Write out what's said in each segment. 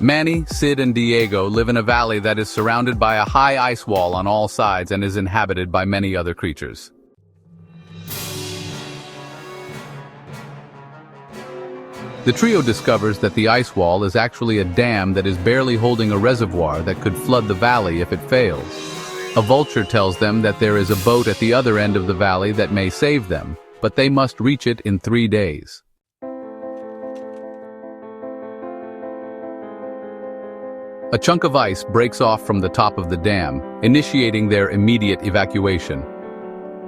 Manny, Sid, and Diego live in a valley that is surrounded by a high ice wall on all sides and is inhabited by many other creatures. The trio discovers that the ice wall is actually a dam that is barely holding a reservoir that could flood the valley if it fails. A vulture tells them that there is a boat at the other end of the valley that may save them, but they must reach it in 3 days. A chunk of ice breaks off from the top of the dam, initiating their immediate evacuation.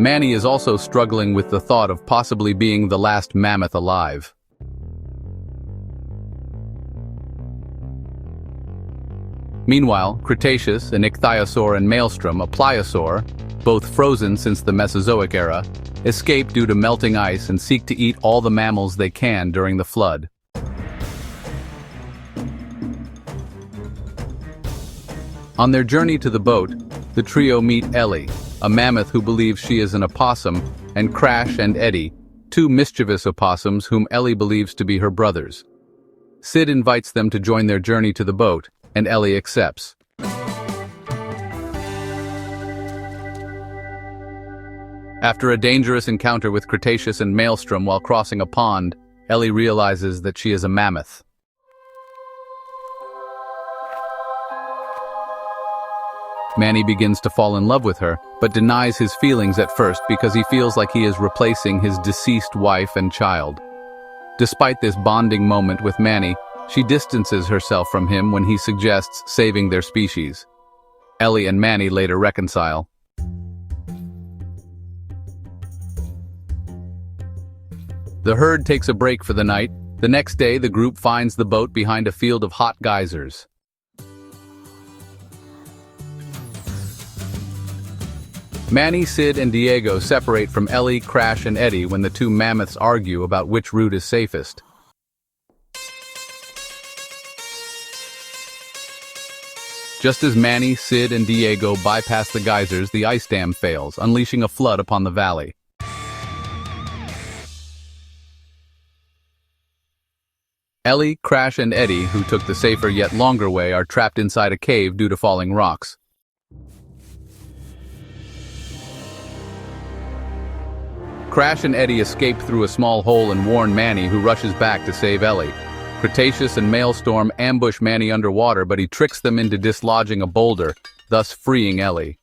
Manny is also struggling with the thought of possibly being the last mammoth alive. Meanwhile, Cretaceous, an ichthyosaur, and Maelstrom, a pliosaur, both frozen since the Mesozoic era, escape due to melting ice and seek to eat all the mammals they can during the flood. On their journey to the boat, the trio meet Ellie, a mammoth who believes she is an opossum, and Crash and Eddie, two mischievous opossums whom Ellie believes to be her brothers. Sid invites them to join their journey to the boat, and Ellie accepts. After a dangerous encounter with Cretaceous and Maelstrom while crossing a pond, Ellie realizes that she is a mammoth. Manny begins to fall in love with her, but denies his feelings at first because he feels like he is replacing his deceased wife and child. Despite this bonding moment with Manny, she distances herself from him when he suggests saving their species. Ellie and Manny later reconcile. The herd takes a break for the night. The next day, the group finds the boat behind a field of hot geysers. Manny, Sid, and Diego separate from Ellie, Crash, and Eddie when the two mammoths argue about which route is safest. Just as Manny, Sid, and Diego bypass the geysers, the ice dam fails, unleashing a flood upon the valley. Ellie, Crash, and Eddie, who took the safer yet longer way, are trapped inside a cave due to falling rocks. Crash and Eddie escape through a small hole and warn Manny, who rushes back to save Ellie. Cretaceous and Maelstrom ambush Manny underwater, but he tricks them into dislodging a boulder, thus freeing Ellie.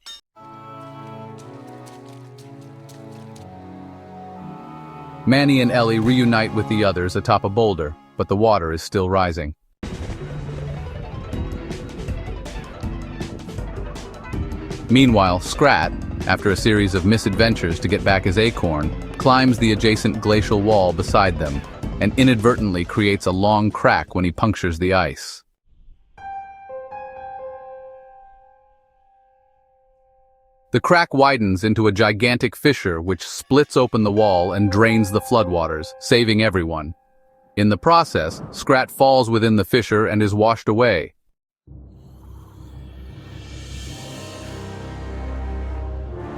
Manny and Ellie reunite with the others atop a boulder, but the water is still rising. Meanwhile, Scrat, after a series of misadventures to get back his acorn, climbs the adjacent glacial wall beside them, and inadvertently creates a long crack when he punctures the ice. The crack widens into a gigantic fissure which splits open the wall and drains the floodwaters, saving everyone. In the process, Scrat falls within the fissure and is washed away.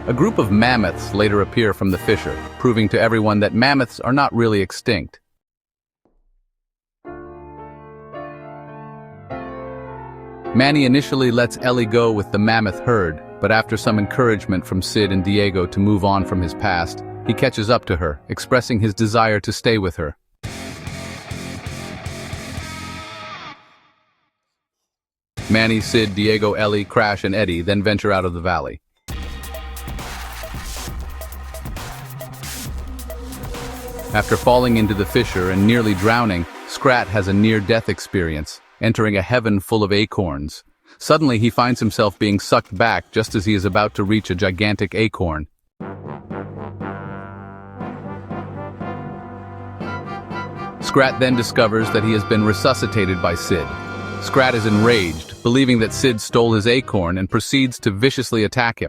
A group of mammoths later appear from the fissure, proving to everyone that mammoths are not really extinct. Manny initially lets Ellie go with the mammoth herd, but after some encouragement from Sid and Diego to move on from his past, he catches up to her, expressing his desire to stay with her. Manny, Sid, Diego, Ellie, Crash, and Eddie then venture out of the valley. After falling into the fissure and nearly drowning, Scrat has a near-death experience, entering a heaven full of acorns. Suddenly, he finds himself being sucked back just as he is about to reach a gigantic acorn. Scrat then discovers that he has been resuscitated by Sid. Scrat is enraged, believing that Sid stole his acorn, and proceeds to viciously attack him.